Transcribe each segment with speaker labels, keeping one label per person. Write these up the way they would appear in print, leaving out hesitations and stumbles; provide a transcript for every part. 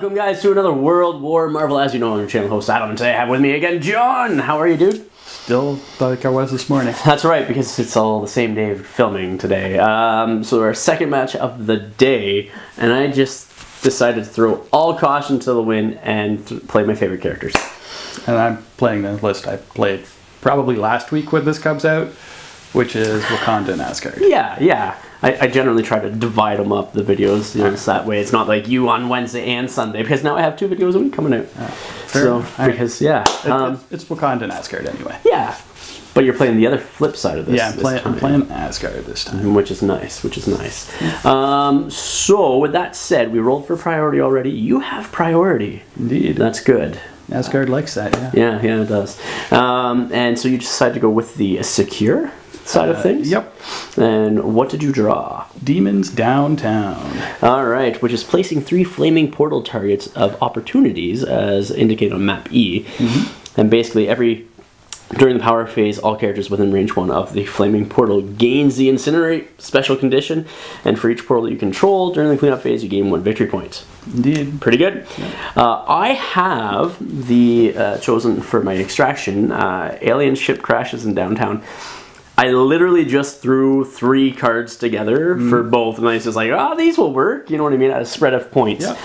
Speaker 1: Welcome, guys, to another World War Marvel. As you know, I'm your channel host, Adam, and today I have with me again, John. How are you, dude?
Speaker 2: Still like I was this morning.
Speaker 1: That's right, because it's all the same day of filming today. So our second match of the day, and I just decided to throw all caution to the wind and play my favorite characters.
Speaker 2: And I'm playing the list I played probably last week when this comes out, which is Wakanda and Asgard.
Speaker 1: Yeah. I generally try to divide them up, the videos, so that way it's not like you on Wednesday and Sunday, because now I have 2 videos a week coming out.
Speaker 2: It's Wakanda and Asgard anyway.
Speaker 1: Yeah, but you're playing the other flip side of this.
Speaker 2: Yeah, I'm playing Asgard this time.
Speaker 1: Which is nice. So, with that said, we rolled for priority already. You have priority.
Speaker 2: Indeed.
Speaker 1: That's good.
Speaker 2: Asgard likes that, yeah.
Speaker 1: Yeah, it does. And so you decided to go with the secure side of things?
Speaker 2: Yep.
Speaker 1: And what did you draw?
Speaker 2: Demons Downtown.
Speaker 1: Alright, which is placing 3 flaming portal targets of opportunities as indicated on map E. Mm-hmm. And basically during the power phase, all characters within range 1 of the flaming portal gains the incinerate special condition, and for each portal that you control during the cleanup phase, you gain 1 victory point.
Speaker 2: Indeed.
Speaker 1: Pretty good. Yeah. I have the chosen for my extraction, alien ship crashes in downtown. I literally just threw 3 cards together for both, and I was just like, these will work, you know what I mean, at a spread of points. Yeah.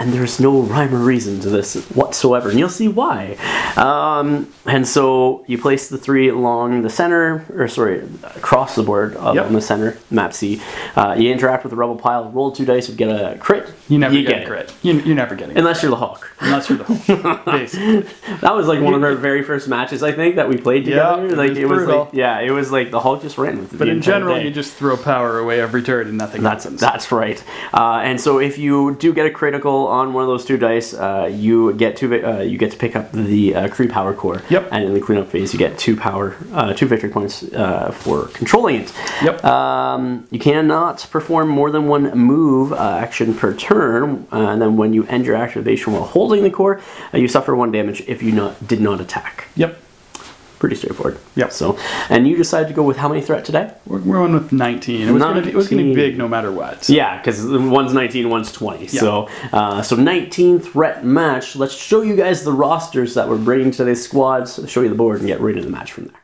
Speaker 1: And there's no rhyme or reason to this whatsoever, and you'll see why. And so you place the 3 along the center, across the board on the center, map C. You interact with the rebel pile, roll 2 dice, you get a crit.
Speaker 2: You never get a crit. You're never getting it.
Speaker 1: Unless you're the Hulk.
Speaker 2: Basically.
Speaker 1: That was like one of our very first matches, I think, that we played together.
Speaker 2: Yeah,
Speaker 1: it was like the Hulk just ran with it.
Speaker 2: But in general, you just throw power away every turn and nothing happens.
Speaker 1: That's right. And so if you do get a critical on one of those 2 dice, you get to pick up the Kree power core.
Speaker 2: Yep.
Speaker 1: And in the cleanup phase, you get 2 victory points for controlling it.
Speaker 2: Yep.
Speaker 1: You cannot perform more than 1 move action per turn, and then when you end your activation while holding the core, you suffer 1 damage if you did not attack.
Speaker 2: Yep.
Speaker 1: Pretty straightforward.
Speaker 2: Yep.
Speaker 1: So, and you decided to go with how many threat today?
Speaker 2: We're on with 19. It was going to be big no matter what. So.
Speaker 1: Yeah, because one's 19, one's 20.
Speaker 2: Yeah.
Speaker 1: So 19 threat match. Let's show you guys the rosters that we're bringing to today's squads. Show you the board and get right into the match from there.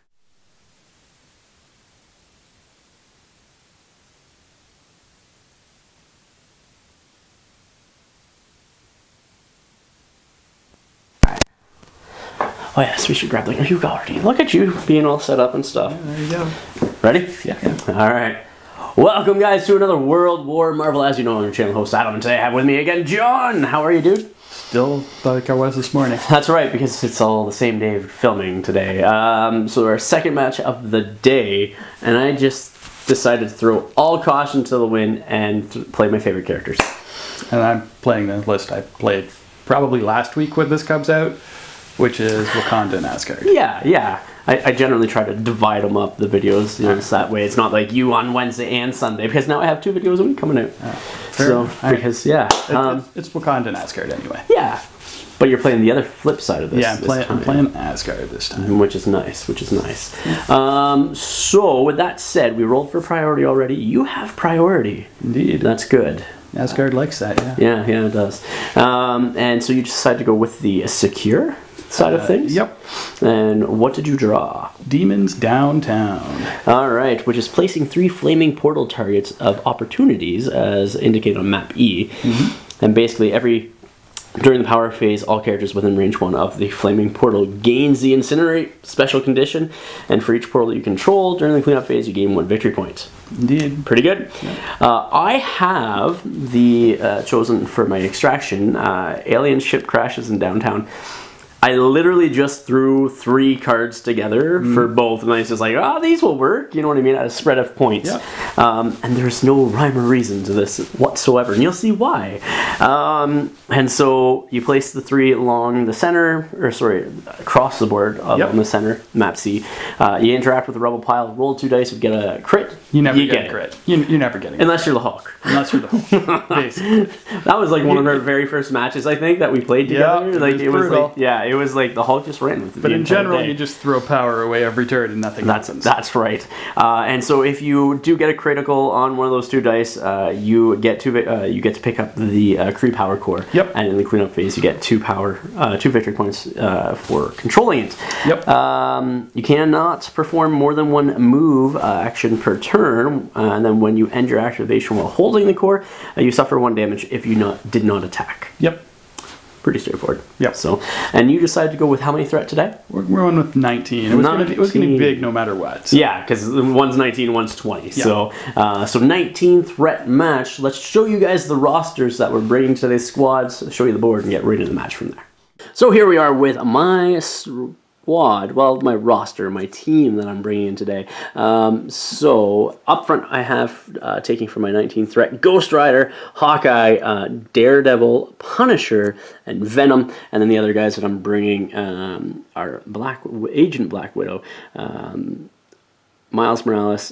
Speaker 1: Oh yes, we should grab the you already. Look at you being all set up and stuff.
Speaker 2: Yeah, there you go.
Speaker 1: Ready?
Speaker 2: Yeah.
Speaker 1: Alright. Welcome, guys, to another World War Marvel. As you know, I'm your channel host, Adam, and today I have with me again, John. How are you, dude?
Speaker 2: Still like I was this morning.
Speaker 1: That's right, because it's all the same day of filming today. So our second match of the day, and I just decided to throw all caution to the wind and play my favorite characters.
Speaker 2: And I'm playing the list I played probably last week when this comes out, which is Wakanda and Asgard.
Speaker 1: Yeah. I generally try to divide them up, the videos, so that way it's not like you on Wednesday and Sunday, because now I have 2 videos a week coming out.
Speaker 2: It's Wakanda and Asgard anyway.
Speaker 1: Yeah, but you're playing the other flip side of this.
Speaker 2: Yeah, I'm playing Asgard this time.
Speaker 1: Which is nice. So, with that said, we rolled for priority already. You have priority.
Speaker 2: Indeed.
Speaker 1: That's good.
Speaker 2: Asgard likes that, yeah.
Speaker 1: Yeah, it does. And so you decided to go with the secure side of things?
Speaker 2: Yep.
Speaker 1: And what did you draw?
Speaker 2: Demons Downtown.
Speaker 1: Alright, which is placing 3 flaming portal targets of opportunities as indicated on map E. Mm-hmm. And basically during the power phase, all characters within range 1 of the flaming portal gains the incinerate special condition, and for each portal that you control during the cleanup phase, you gain 1 victory point.
Speaker 2: Indeed.
Speaker 1: Pretty good. Yeah. I have the chosen for my extraction, alien ship crashes in downtown. I literally just threw 3 cards together for both, and I was just like, these will work, you know what I mean, at a spread of points. Yeah. And there's no rhyme or reason to this whatsoever, and you'll see why. And so you place the 3 along the center, across the board on the center, map C. You interact with the rebel pile, roll 2 dice, you get a crit.
Speaker 2: You never get a crit. You're never getting it.
Speaker 1: Unless you're the Hulk.
Speaker 2: Basically.
Speaker 1: That was like one of our very first matches, I think, that we played together.
Speaker 2: Yeah, it
Speaker 1: it was like the Hulk just ran with it.
Speaker 2: But in general, you just throw power away every turn and nothing happens.
Speaker 1: That's right. And so if you do get a critical on one of those 2 dice, you get to pick up the Kree power core.
Speaker 2: Yep.
Speaker 1: And in the cleanup phase, you get 2 victory points for controlling it.
Speaker 2: Yep.
Speaker 1: You cannot perform more than 1 move action per turn, and then when you end your activation while holding the core, you suffer 1 damage if you did not attack.
Speaker 2: Yep.
Speaker 1: Pretty straightforward.
Speaker 2: Yep.
Speaker 1: So, and you decided to go with how many threat today?
Speaker 2: We're going with 19. It was going to be big no matter what. So.
Speaker 1: Yeah, because one's 19, one's 20.
Speaker 2: Yeah.
Speaker 1: So 19 threat match. Let's show you guys the rosters that we're bringing to these squads, show you the board, and get right into the match from there. So here we are with my squad, well, my roster, my team that I'm bringing in today. So up front, I have taking for my 19 threat Ghost Rider, Hawkeye, Daredevil, Punisher, and Venom. And then the other guys that I'm bringing are Agent Black Widow, Miles Morales,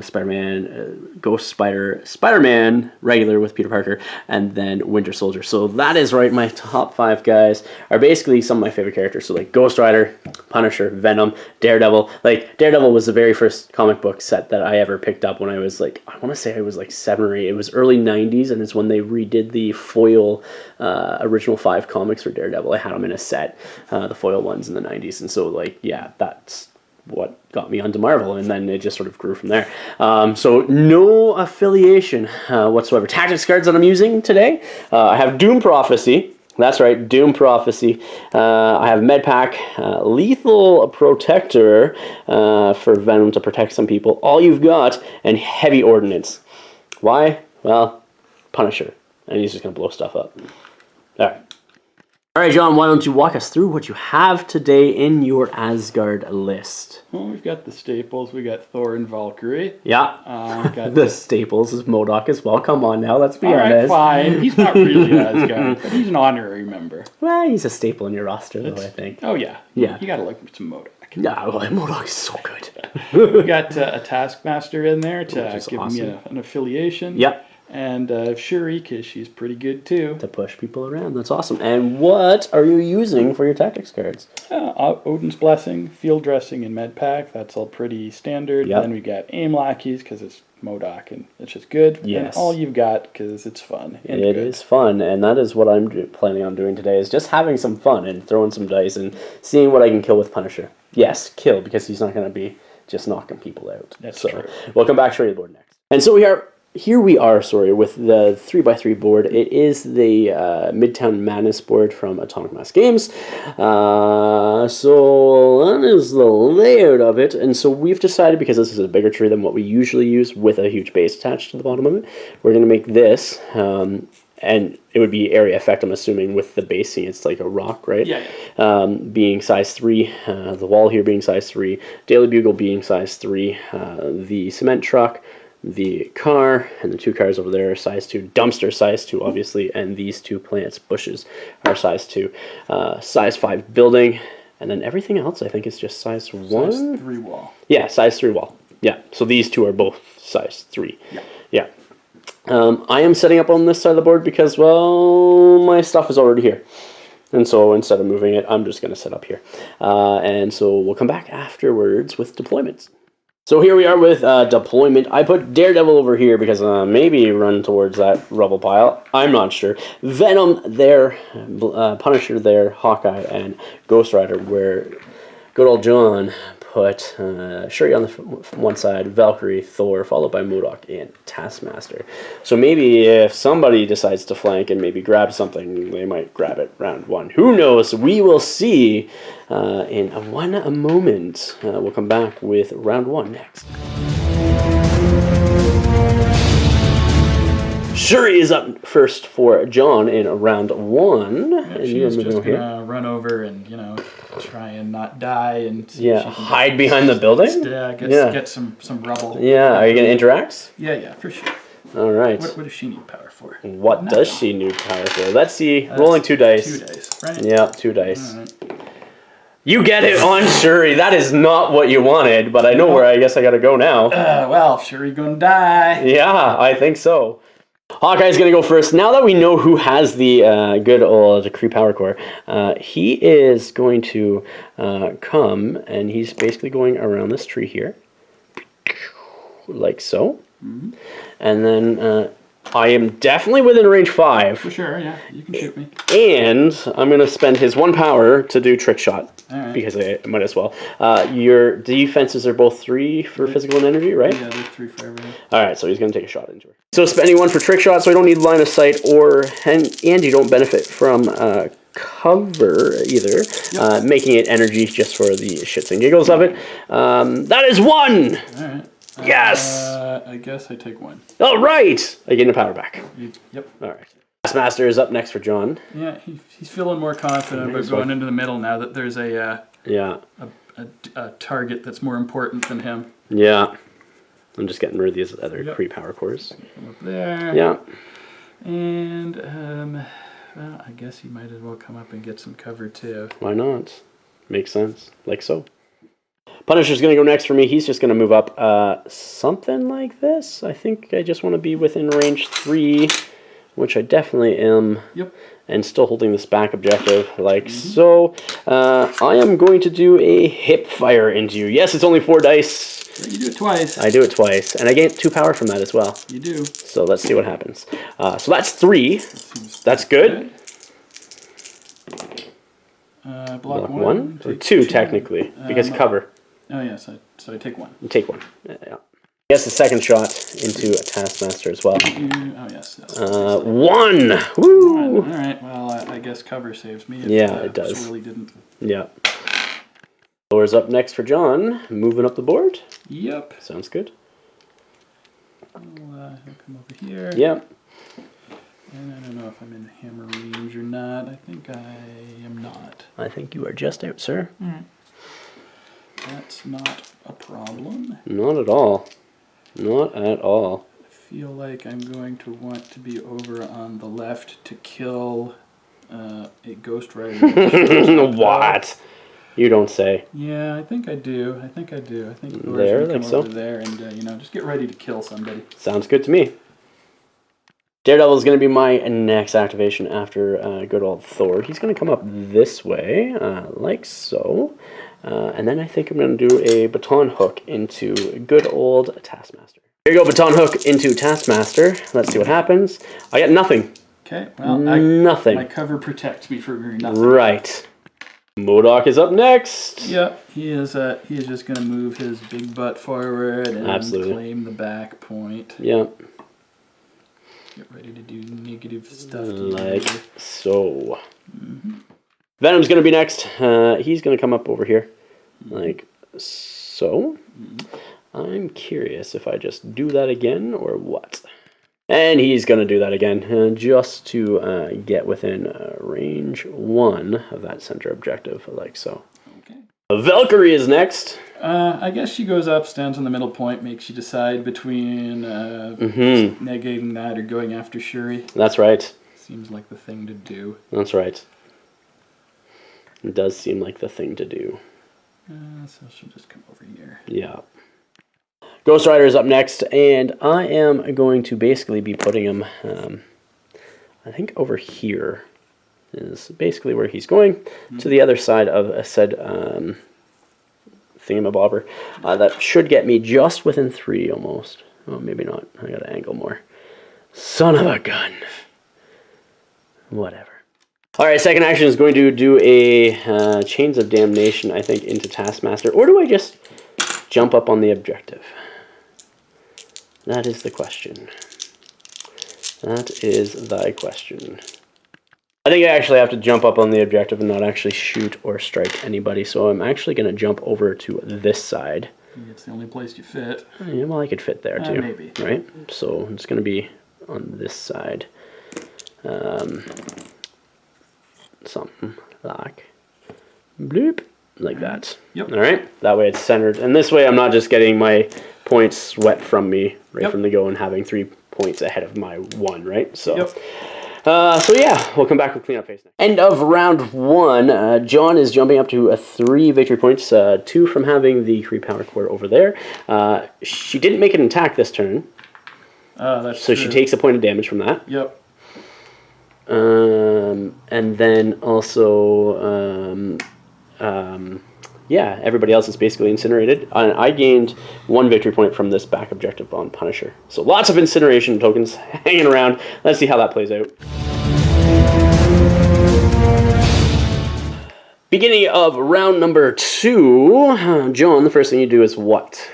Speaker 1: Spider-Man, Ghost Spider, Spider-Man, regular with Peter Parker, and then Winter Soldier. So that is right. My top 5 guys are basically some of my favorite characters. So like Ghost Rider, Punisher, Venom, Daredevil. Like Daredevil was the very first comic book set that I ever picked up when I was like, I want to say I was like 7 or 8. It was early 90s, and it's when they redid the foil original 5 comics for Daredevil. I had them in a set, the foil ones in the 90s. And so like, yeah, that's what got me onto Marvel, and then it just sort of grew from there. So no affiliation whatsoever. Tactics cards that I'm using today, I have Doom Prophecy. That's right, Doom Prophecy. I have Medpack, Lethal Protector for Venom to protect some people. All You've Got, and Heavy Ordnance. Why? Well, Punisher, and he's just going to blow stuff up. All right. All right, John, why don't you walk us through what you have today in your Asgard list?
Speaker 2: Well, we've got the staples. We got Thor and Valkyrie.
Speaker 1: Yeah.
Speaker 2: We've got
Speaker 1: the staples is MODOK as well. Come on now, let's be
Speaker 2: all
Speaker 1: honest.
Speaker 2: right, fine. He's not really Asgard, but he's an honorary member.
Speaker 1: Well, he's a staple in your roster, though, I think.
Speaker 2: Oh, yeah.
Speaker 1: Yeah.
Speaker 2: You got to like some MODOK.
Speaker 1: Yeah, well, MODOK is so good.
Speaker 2: We got a Taskmaster in there to give
Speaker 1: awesome.
Speaker 2: me an affiliation.
Speaker 1: Yep.
Speaker 2: And Shuri, because she's pretty good too.
Speaker 1: To push people around. That's awesome. And what are you using for your tactics cards?
Speaker 2: Odin's Blessing, Field Dressing, and Medpack. That's all pretty standard.
Speaker 1: Yep.
Speaker 2: Then we got Aim Lackeys, because it's MODOK, and it's just good.
Speaker 1: Yes.
Speaker 2: And All You've Got, because it's fun. And
Speaker 1: It is fun, and that is what I'm planning on doing today, is just having some fun and throwing some dice and seeing what I can kill with Punisher. Yes, kill, because he's not going to be just knocking people out.
Speaker 2: That's
Speaker 1: so,
Speaker 2: true.
Speaker 1: We'll come back to the board next. And so here we are, with the 3x3 board. It is the Midtown Madness board from Atomic Mass Games. So that is the layout of it. And so we've decided, because this is a bigger tree than what we usually use with a huge base attached to the bottom of it, we're going to make this, and it would be area effect, I'm assuming, with the basing. It's like a rock, right?
Speaker 2: Yeah.
Speaker 1: Being size 3, the wall here being size 3, Daily Bugle being size 3, the cement truck, the car, and the 2 cars over there are size 2, dumpster size 2 obviously, and these 2 plants, bushes, are size 2, size 5 building, and then everything else I think is just size 1?
Speaker 2: Size 3 wall.
Speaker 1: Yeah, size 3 wall. Yeah, so these 2 are both size 3. Yeah. I am setting up on this side of the board because, well, my stuff is already here. And so instead of moving it, I'm just going to set up here. And so we'll come back afterwards with deployments. So here we are with deployment. I put Daredevil over here because maybe run towards that rubble pile. I'm not sure. Venom there, Punisher there, Hawkeye, and Ghost Rider, where good old John put Shuri on the one side, Valkyrie, Thor, followed by MODOK and Taskmaster. So maybe if somebody decides to flank and maybe grab something, they might grab it round 1. Who knows? We will see in a moment. We'll come back with round 1 next. Shuri is up first for John in round 1.
Speaker 2: Yeah, she's just gonna run over and try and not die and
Speaker 1: hide behind the building.
Speaker 2: Get some rubble.
Speaker 1: Yeah, are you gonna interact?
Speaker 2: Yeah, for sure.
Speaker 1: All right.
Speaker 2: What does she need power for?
Speaker 1: What does she need power for? Let's see. Rolling 2 dice.
Speaker 2: 2 dice, right?
Speaker 1: Yeah, 2 dice.
Speaker 2: All right.
Speaker 1: You get it on Shuri. That is not what you wanted, but I know where I guess I gotta go now.
Speaker 2: Well, Shuri gonna die.
Speaker 1: Yeah, I think so. Hawkeye's going to go first. Now that we know who has the good old Kree Power Core, he is going to come, and he's basically going around this tree here. Like so. Mm-hmm. And then I am definitely within range 5.
Speaker 2: For sure, yeah. You can shoot me.
Speaker 1: And I'm going to spend his 1 power to do Trick Shot.
Speaker 2: All right.
Speaker 1: Because I might as well. Your defenses are both 3 for physical and energy, right?
Speaker 2: Yeah, there's 3 for everything.
Speaker 1: Alright, so he's going to take a shot into her. So spending 1 for Trick Shot, so I don't need line of sight, and you don't benefit from cover either. Yep. Making it energy just for the shits and giggles of it. That is 1!
Speaker 2: Alright.
Speaker 1: Yes!
Speaker 2: I guess I take 1.
Speaker 1: All right! I gain the power back.
Speaker 2: Yep.
Speaker 1: All right. Taskmaster is up next for John.
Speaker 2: Yeah, he's feeling more confident about going into the middle now that there's a target that's more important than him.
Speaker 1: Yeah. I'm just getting rid of these other Kree power cores.
Speaker 2: Come up there.
Speaker 1: Yeah.
Speaker 2: And, well, I guess he might as well come up and get some cover too.
Speaker 1: Why not? Makes sense. Like so. Punisher's going to go next for me. He's just going to move up something like this. I think I just want to be within range 3, which I definitely am.
Speaker 2: Yep.
Speaker 1: And still holding this back objective like so. I am going to do a hip fire into you. Yes, it's only 4 dice.
Speaker 2: You do it twice.
Speaker 1: I do it twice. And I gain 2 power from that as well.
Speaker 2: You do.
Speaker 1: So let's see what happens. So that's 3. That's good.
Speaker 2: Block
Speaker 1: 1 or 2 technically, because cover.
Speaker 2: Oh yes, so I take 1.
Speaker 1: You take 1. Yeah. Yes, the second shot into a Taskmaster as well.
Speaker 2: Oh yes.
Speaker 1: 1. Woo!
Speaker 2: All right. Well, I guess cover saves me.
Speaker 1: Yeah, it does.
Speaker 2: Really didn't.
Speaker 1: Yeah. Laura's up next for John. Moving up the board.
Speaker 2: Yep.
Speaker 1: Sounds good.
Speaker 2: He'll come over here.
Speaker 1: Yep.
Speaker 2: And I don't know if I'm in hammer range or not. I think I am not.
Speaker 1: I think you are just out, sir.
Speaker 2: That's not a problem.
Speaker 1: Not at all. Not at all.
Speaker 2: I feel like I'm going to want to be over on the left to kill a Ghost Rider.
Speaker 1: What? You don't say.
Speaker 2: Yeah, I think I do. I think Laura's
Speaker 1: there,
Speaker 2: gonna
Speaker 1: like
Speaker 2: come
Speaker 1: so.
Speaker 2: over there and just get ready to kill somebody.
Speaker 1: Sounds good to me. Daredevil is going to be my next activation after good old Thor. He's going to come up this way, like so. And then I think I'm going to do a baton hook into good old Taskmaster. Here you go, baton hook into Taskmaster. Let's see what happens. I get nothing.
Speaker 2: Okay, well,
Speaker 1: nothing.
Speaker 2: My cover protects me from nothing.
Speaker 1: Right. MODOK is up next.
Speaker 2: Yep, he is just going to move his big butt forward and claim the back point.
Speaker 1: Yep.
Speaker 2: Get ready to do negative stuff.
Speaker 1: Like so. Venom's going to be next. He's going to come up over here. Like so. I'm curious if I just do that again or what. And he's going to do that again. Just to get within range 1 of that center objective. Like so.
Speaker 2: Okay.
Speaker 1: Valkyrie is next.
Speaker 2: I guess she goes up, stands on the middle point, makes you decide between negating that or going after Shuri.
Speaker 1: That's right.
Speaker 2: Seems like the thing to do.
Speaker 1: That's right. It does seem like the thing to do.
Speaker 2: So she'll just come over here.
Speaker 1: Yeah. Ghost Rider is up next, and I am going to basically be putting him, I think over here is basically where he's going, to the other side of a said thingamabobber. That should get me just within 3 almost. Oh, maybe not. I gotta angle more. Son of a gun. Whatever. Alright, second action is going to do a Chains of Damnation, I think, into Taskmaster. Or do I just jump up on the objective? That is the question. That is thy question. I think I actually have to jump up on the objective and not actually shoot or strike anybody, so I'm actually going to jump over to this side.
Speaker 2: It's the only place you fit.
Speaker 1: Yeah, well, I could fit there too.
Speaker 2: Maybe.
Speaker 1: Right? So it's going to be on this side. Something like bloop, like that.
Speaker 2: Yep.
Speaker 1: All right. That way it's centered, and this way I'm not just getting my points swept from me from the go and having 3 points ahead of my 1. Right. So. So yeah, we'll come back with cleanup phase next. End of round 1. John is jumping up to 3 victory points, 2 from having the Kree Power Core over there. She didn't make an attack this turn.
Speaker 2: That's
Speaker 1: So
Speaker 2: true.
Speaker 1: she takes a point of damage from that.
Speaker 2: Yep.
Speaker 1: And then also, yeah, everybody else is basically incinerated. I gained 1 victory point from this back objective on Punisher. So lots of incineration tokens hanging around. Let's see how that plays out. Beginning of round number 2. John, the first thing you do is what?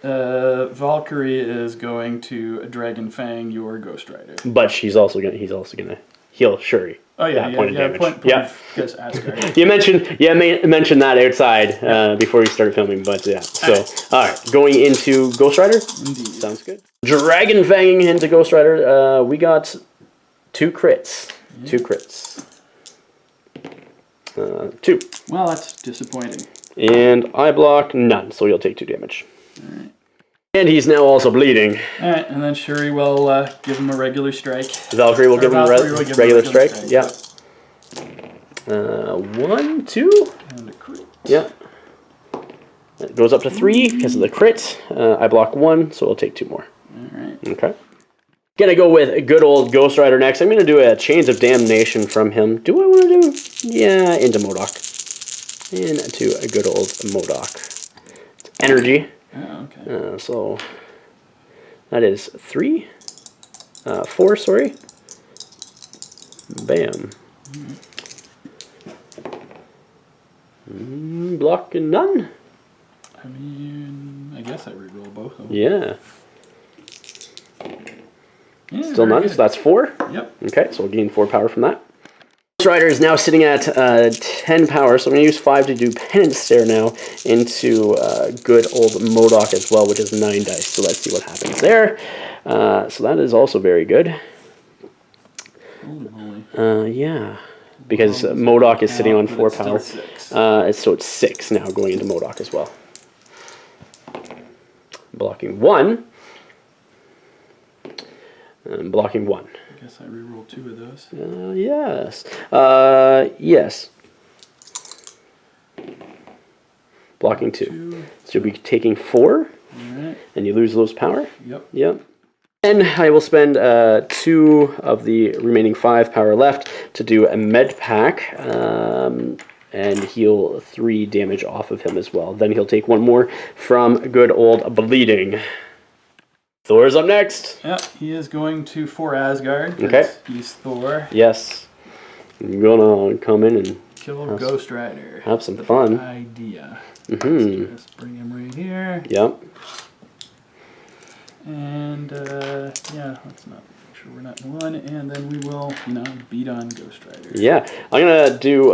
Speaker 2: Valkyrie is going to Dragon Fang your Ghost Rider.
Speaker 1: But he's also gonna heal Shuri.
Speaker 2: Oh yeah,
Speaker 1: that point of damage.
Speaker 2: Point
Speaker 1: yeah.
Speaker 2: Because Asgard.
Speaker 1: You mentioned that outside before we started filming, but yeah. So all right, going into Ghost Rider.
Speaker 2: Indeed.
Speaker 1: Sounds good. Dragon Fanging into Ghost Rider. We got 2 crits. Yeah. 2 crits. 2.
Speaker 2: Well, that's disappointing.
Speaker 1: And I block none, so you'll take 2 damage.
Speaker 2: All right.
Speaker 1: And he's now also bleeding.
Speaker 2: All right, and then Shuri will give him a regular strike.
Speaker 1: Valkyrie will give him a regular strike. Yeah. 1, 2.
Speaker 2: And a crit.
Speaker 1: Yeah. It goes up to 3 because of the crit. I block 1, so we'll take 2 more.
Speaker 2: All right.
Speaker 1: Okay. Gonna go with a good old Ghost Rider next. I'm gonna do a Chains of Damnation from him. Do I want to do? Yeah, into MODOK. Into a good old MODOK. It's energy.
Speaker 2: Oh, okay.
Speaker 1: So that is 3. 4, sorry. Bam. Block and none.
Speaker 2: I mean, I guess I reroll both of them.
Speaker 1: Yeah.
Speaker 2: Yeah,
Speaker 1: Still none,
Speaker 2: good.
Speaker 1: so that's 4.
Speaker 2: Yep.
Speaker 1: Okay, so we'll gain 4 power from that. Ghost Rider is now sitting at 10 power, so I'm going to use 5 to do Penance Stare now into good old MODOK as well, which is 9 dice. So let's see what happens there. So that is also very good.
Speaker 2: Holy moly.
Speaker 1: Yeah, because MODOK is sitting on 4 power.
Speaker 2: Still 6.
Speaker 1: So it's 6 now going into MODOK as well. Blocking 1. And blocking 1.
Speaker 2: I guess I reroll 2 of those.
Speaker 1: Yes. Yes. Blocking 2. So you'll be taking 4.
Speaker 2: Alright.
Speaker 1: And you lose those power.
Speaker 2: Yep.
Speaker 1: Yep. And I will spend 2 of the remaining 5 power left to do a med pack. And heal 3 damage off of him as well. Then he'll take 1 more from good old bleeding. Thor's up next.
Speaker 2: Yeah, he is going to for Asgard.
Speaker 1: Okay.
Speaker 2: He's Thor.
Speaker 1: Yes. I'm gonna come in and
Speaker 2: Kill Ghost Rider.
Speaker 1: have some fun.
Speaker 2: Idea.
Speaker 1: Mm-hmm.
Speaker 2: Let's just bring him right here.
Speaker 1: Yep.
Speaker 2: And yeah, let's not make sure we're not in 1. And then we will, beat on Ghost Rider.
Speaker 1: Yeah. I'm gonna do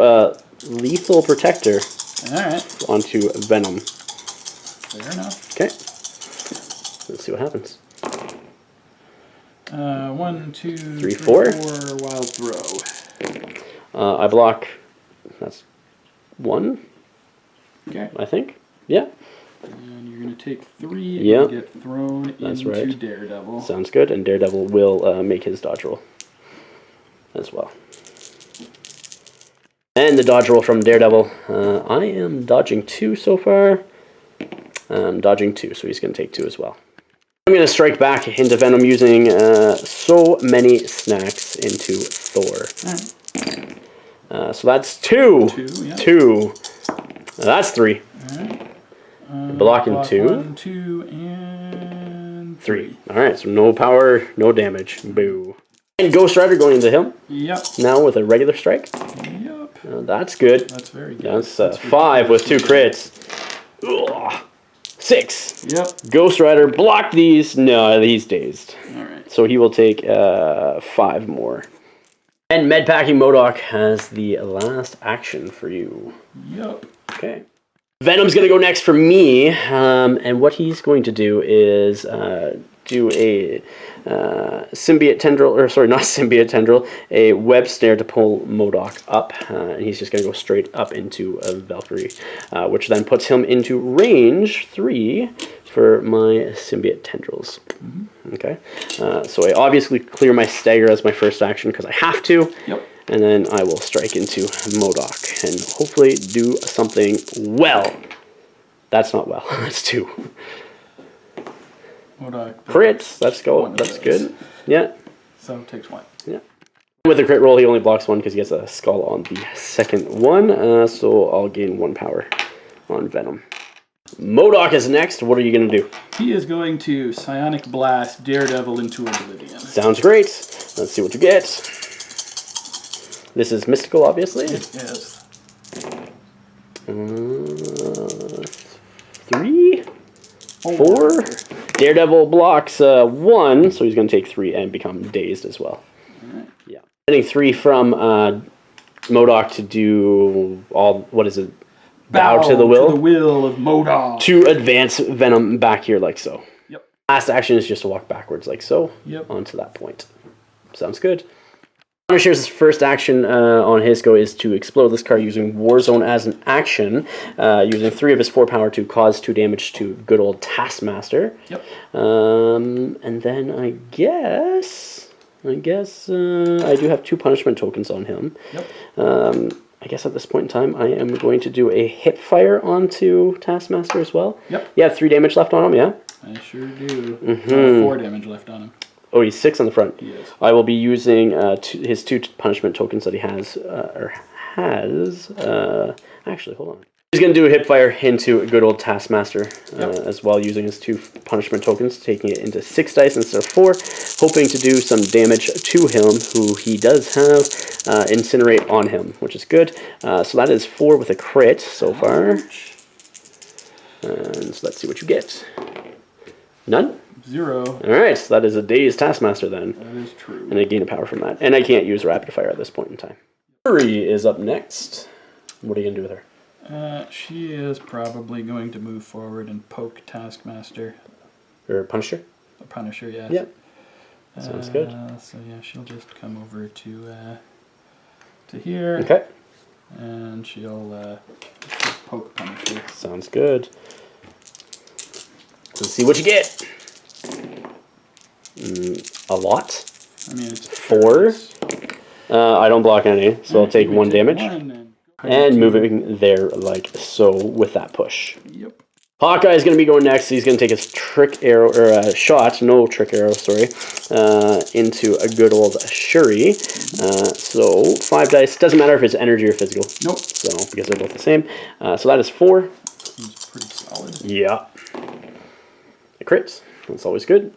Speaker 1: Lethal Protector
Speaker 2: Alright.
Speaker 1: onto Venom.
Speaker 2: Fair enough.
Speaker 1: Okay. Let's see what happens.
Speaker 2: 1, 2,
Speaker 1: 3,
Speaker 2: 4.
Speaker 1: 4.
Speaker 2: Wild throw.
Speaker 1: I block. That's 1.
Speaker 2: Okay.
Speaker 1: I think. Yeah.
Speaker 2: And you're going to take 3
Speaker 1: Yeah.
Speaker 2: and get thrown into
Speaker 1: right.
Speaker 2: Daredevil.
Speaker 1: Sounds good. And Daredevil will make his dodge roll as well. And the dodge roll from Daredevil. I am dodging 2 so far. Dodging 2, so he's going to take 2 as well. I'm going to strike back into Venom using so many snacks into Thor.
Speaker 2: Alright.
Speaker 1: So that's 2.
Speaker 2: 2, yeah.
Speaker 1: 2. That's 3.
Speaker 2: Alright.
Speaker 1: Blocking
Speaker 2: Block
Speaker 1: 2.
Speaker 2: 1, 2, and
Speaker 1: 3. Alright, so no power, no damage. Boo. And Ghost Rider going into him.
Speaker 2: Yep.
Speaker 1: Now with a regular strike.
Speaker 2: Yep.
Speaker 1: That's good.
Speaker 2: That's very good.
Speaker 1: That's 5 with 2 crits. Ugh. 6.
Speaker 2: Yep.
Speaker 1: Ghost Rider blocked these. No, he's dazed.
Speaker 2: Alright.
Speaker 1: So he will take 5 more. And Medpacking MODOK has the last action for you.
Speaker 2: Yep.
Speaker 1: Okay. Venom's going to go next for me. And what he's going to do is do a symbiote tendril, or sorry, not symbiote tendril, a web snare to pull MODOK up. And he's just going to go straight up into Valkyrie, which then puts him into range 3 for my symbiote tendrils. Mm-hmm. Okay. So I obviously clear my stagger as my first action because I have to.
Speaker 2: Yep.
Speaker 1: And then I will strike into MODOK and hopefully do something well. That's not well. That's 2. Crits. Let's go. That's good. Yeah.
Speaker 2: So takes 1.
Speaker 1: Yeah. With a crit roll, he only blocks 1 because he has a skull on the second one. So I'll gain 1 power on Venom. MODOK is next. What are you going to do?
Speaker 2: He is going to Psionic Blast Daredevil into Oblivion.
Speaker 1: Sounds great. Let's see what you get. This is mystical, obviously.
Speaker 2: It is.
Speaker 1: 3? 4? Daredevil blocks 1, so he's going to take 3 and become dazed as well.
Speaker 2: Alright.
Speaker 1: Yeah. Getting 3 from MODOK to do all, what is it? Bow to the will?
Speaker 2: To the will of MODOK.
Speaker 1: To advance Venom back here like so.
Speaker 2: Yep.
Speaker 1: Last action is just to walk backwards like so.
Speaker 2: Yep.
Speaker 1: Onto that point. Sounds good. Punisher's first action on his go is to explode this card using Warzone as an action, using 3 of his 4 power to cause 2 damage to good old Taskmaster.
Speaker 2: Yep.
Speaker 1: And then I guess I do have 2 punishment tokens on him.
Speaker 2: Yep.
Speaker 1: I guess at this point in time, I am going to do a hip fire onto Taskmaster as well.
Speaker 2: Yep.
Speaker 1: You have 3 damage left on him, yeah?
Speaker 2: I sure do.
Speaker 1: Mm-hmm.
Speaker 2: 4 damage left on him.
Speaker 1: Oh, he's 6 on the front.
Speaker 2: He is.
Speaker 1: I will be using his 2 punishment tokens that he has, actually, hold on. He's going to do a hip fire into good old Taskmaster as well, using his 2 punishment tokens, taking it into 6 dice instead of 4, hoping to do some damage to him, who he does have Incinerate on him, which is good. So that is 4 with a crit so far. And so let's see what you get. None?
Speaker 2: 0.
Speaker 1: Alright, so that is a dazed Taskmaster then.
Speaker 2: That is true.
Speaker 1: And I gain a power from that. And I can't use Rapid Fire at this point in time. Fury is up next. What are you going to do with her?
Speaker 2: She is probably going to move forward and poke Taskmaster.
Speaker 1: Or Punisher?
Speaker 2: Punisher, yes.
Speaker 1: Yep. Sounds good.
Speaker 2: So yeah, she'll just come over to here.
Speaker 1: Okay.
Speaker 2: And she'll poke Punisher.
Speaker 1: Sounds good. Let's see what you get. A lot.
Speaker 2: I mean, it's
Speaker 1: 4. I don't block any, so I'll take 1 damage. And moving there like so with that push.
Speaker 2: Yep.
Speaker 1: Hawkeye is going to be going next. He's going to take his trick arrow, or shot, no trick arrow, sorry, into a good old Shuri. So 5 dice. Doesn't matter if it's energy or physical.
Speaker 2: Nope.
Speaker 1: So, because they're both the same. So that is 4.
Speaker 2: Seems pretty solid.
Speaker 1: Yeah. A crit. That's always good.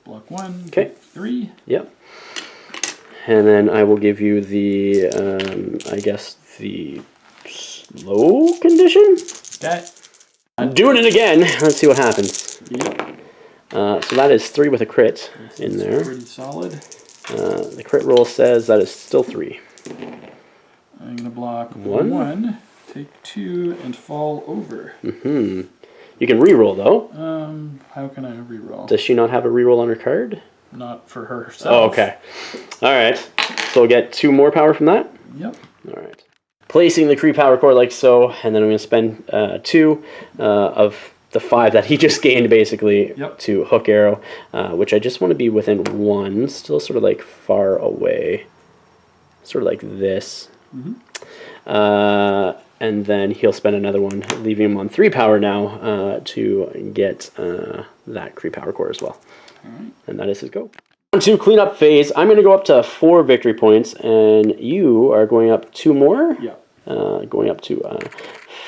Speaker 2: Block 1.
Speaker 1: Okay.
Speaker 2: 3.
Speaker 1: Yep. And then I will give you the, I guess, the slow condition?
Speaker 2: Okay.
Speaker 1: I'm doing it again. Let's see what happens.
Speaker 2: Yep.
Speaker 1: So that is 3 with a crit in there.
Speaker 2: Pretty solid.
Speaker 1: The crit roll says that is still 3.
Speaker 2: I'm going to block
Speaker 1: 1.
Speaker 2: 1, take 2, and fall over.
Speaker 1: Mm-hmm. You can reroll though.
Speaker 2: How can I reroll?
Speaker 1: Does she not have a reroll on her card?
Speaker 2: Not for herself.
Speaker 1: Oh, okay. Alright. So we'll get 2 more power from that?
Speaker 2: Yep.
Speaker 1: Alright. Placing the Kree power core like so, and then I'm going to spend 2 of the 5 that he just gained, basically, to hook arrow, which I just want to be within 1, still sort of like far away, sort of like this.
Speaker 2: Mm-hmm.
Speaker 1: And then he'll spend another one, leaving him on 3 power now to get that Kree power core as well.
Speaker 2: Alright.
Speaker 1: And that is his go. On to cleanup phase, I'm going to go up to 4 victory points, and you are going up 2 more?
Speaker 2: Yeah.
Speaker 1: Going up to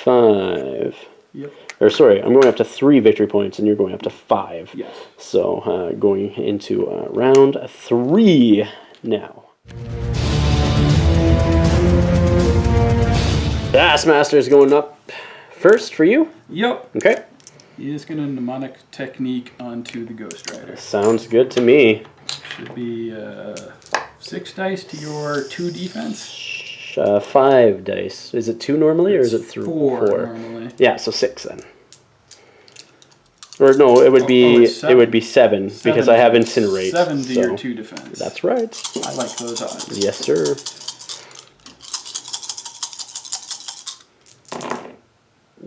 Speaker 1: 5.
Speaker 2: Yep.
Speaker 1: Or sorry, I'm going up to 3 victory points, and you're going up to 5.
Speaker 2: Yes.
Speaker 1: So going into round 3 now. Taskmaster is going up first for you.
Speaker 2: Yep.
Speaker 1: Okay.
Speaker 2: He is going to mnemonic technique onto the Ghost Rider.
Speaker 1: Sounds good to me.
Speaker 2: Should be 6 dice to your 2 defense.
Speaker 1: 5 dice. Is it 2 normally, or is it 3?
Speaker 2: 4 normally.
Speaker 1: Yeah, so 6 then. Or no, it would be it would be 7 because I have Incinerate.
Speaker 2: 7 to your 2 defense.
Speaker 1: That's right.
Speaker 2: I like those odds.
Speaker 1: Yes, sir.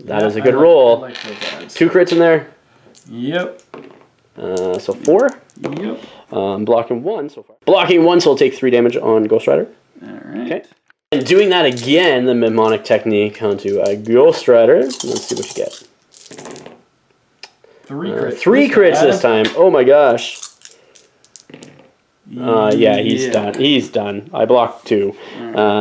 Speaker 1: That is a good roll.
Speaker 2: I like those odds.
Speaker 1: 2 crits in there.
Speaker 2: Yep.
Speaker 1: So 4.
Speaker 2: Yep.
Speaker 1: I'm blocking 1 so far. Blocking 1, so I'll take 3 damage on Ghost Rider.
Speaker 2: Alright.
Speaker 1: Okay. And doing that again, the mnemonic technique onto a Ghost Rider. Let's see what you get.
Speaker 2: 3 crits.
Speaker 1: 3 crits this time. Oh my gosh. Yeah, he's done. He's done. I blocked 2.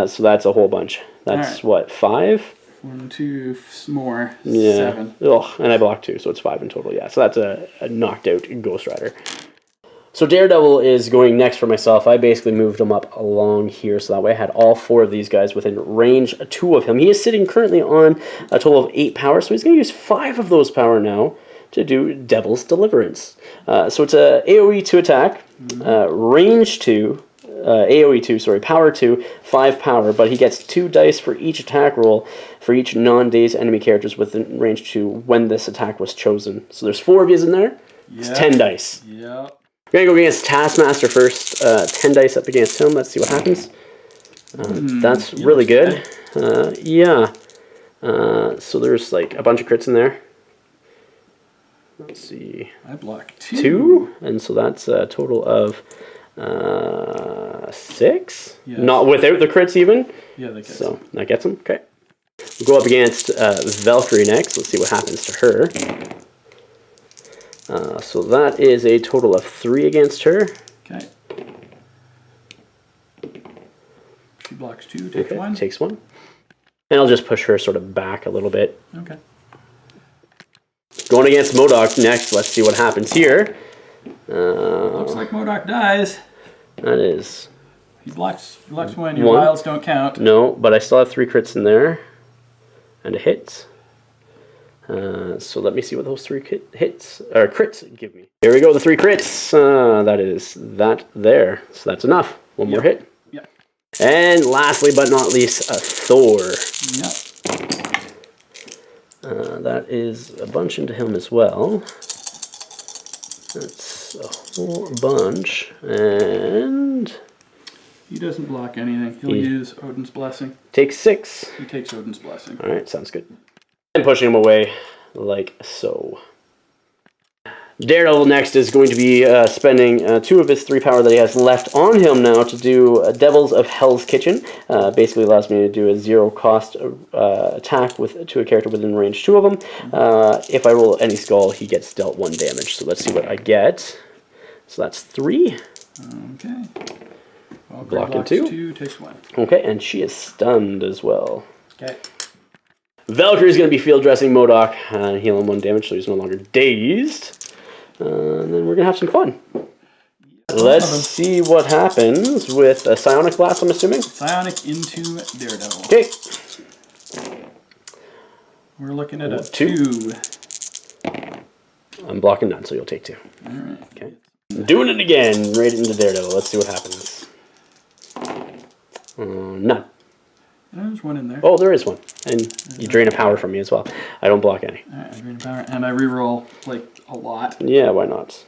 Speaker 1: So that's a whole bunch. That's what, 5?
Speaker 2: 1, 2 more.
Speaker 1: Yeah.
Speaker 2: 7.
Speaker 1: Ugh, and I blocked 2, so it's 5 in total. Yeah, so that's a knocked out Ghost Rider. So Daredevil is going next for myself. I basically moved him up along here, so that way I had all 4 of these guys within range 2 of him. He is sitting currently on a total of 8 power, so he's going to use 5 of those power now to do Devil's Deliverance. So it's a AoE 2 attack, range 2, AoE 2, sorry, power 2, 5 power, but he gets 2 dice for each attack roll for each non-dazed enemy characters within range 2 when this attack was chosen. So there's 4 of you in there. It's 10 dice.
Speaker 2: Yeah.
Speaker 1: We're going to go against Taskmaster first. 10 dice up against him. Let's see what happens. That's really good. Yeah. So there's like a bunch of crits in there. Let's see.
Speaker 2: I blocked 2.
Speaker 1: And so that's a total of 6.
Speaker 2: Yes.
Speaker 1: Not without the crits even.
Speaker 2: Yeah, that gets
Speaker 1: So that gets him. Okay. We'll go up against Valkyrie next. Let's see what happens to her. So that is a total of 3 against her.
Speaker 2: Okay. She blocks 2, takes 1.
Speaker 1: Takes 1. And I'll just push her sort of back a little bit.
Speaker 2: Okay.
Speaker 1: Going against MODOK next. Let's see what happens here.
Speaker 2: Looks like MODOK dies.
Speaker 1: That is...
Speaker 2: He blocks 1. Your wilds don't count.
Speaker 1: No, but I still have 3 crits in there. And a hit. So let me see what those 3 crits give me. Here we go, the 3 crits. That is that there. So that's enough. One more hit.
Speaker 2: Yep.
Speaker 1: And lastly but not least, Thor.
Speaker 2: Yep.
Speaker 1: That is a bunch into him as well. That's a whole bunch. And...
Speaker 2: he doesn't block anything. He'll use Odin's Blessing.
Speaker 1: Takes 6.
Speaker 2: He takes Odin's Blessing.
Speaker 1: Alright, sounds good. And pushing him away like so. Daredevil next is going to be spending 2 of his 3 power that he has left on him now to do Devils of Hell's Kitchen. Basically allows me to do a 0 cost attack to a character within range 2 of them. If I roll any skull, he gets dealt 1 damage. So let's see what I get. So that's 3.
Speaker 2: Okay. Well,
Speaker 1: blocking 2.
Speaker 2: Takes 1.
Speaker 1: Okay, and she is stunned as well.
Speaker 2: Okay.
Speaker 1: Valkyrie's going to be field dressing MODOK, healing 1 damage, so he's no longer dazed. And then we're going to have some fun. Let's see what happens with a Psionic Blast, I'm assuming.
Speaker 2: Psionic into Daredevil.
Speaker 1: Okay.
Speaker 2: We're looking at a 2.
Speaker 1: I'm blocking none, so you'll take 2.
Speaker 2: Alright.
Speaker 1: Okay. Doing it again, right into Daredevil. Let's see what happens. None.
Speaker 2: There's 1 in there.
Speaker 1: Oh, there is 1. And you drain a power from me as well. I don't block any.
Speaker 2: Alright, I drain a power, and I reroll, like, a lot.
Speaker 1: Yeah, why not?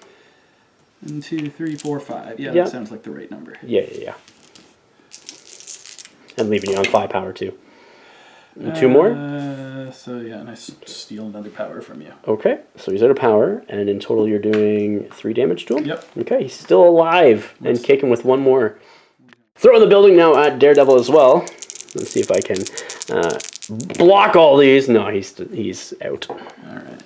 Speaker 2: 1, 2, 3, 4, 5. Yeah,
Speaker 1: Yeah.
Speaker 2: that sounds like the right number.
Speaker 1: Yeah. And leaving you on 5 power too. 2 more?
Speaker 2: So yeah, and I steal another power from you.
Speaker 1: Okay, so he's out of power, and in total you're doing 3 damage to him?
Speaker 2: Yep.
Speaker 1: Okay, he's still alive, and kicking with 1 more. Throwing the building now at Daredevil as well. Let's see if I can block all these. No, he's out.
Speaker 2: Alright.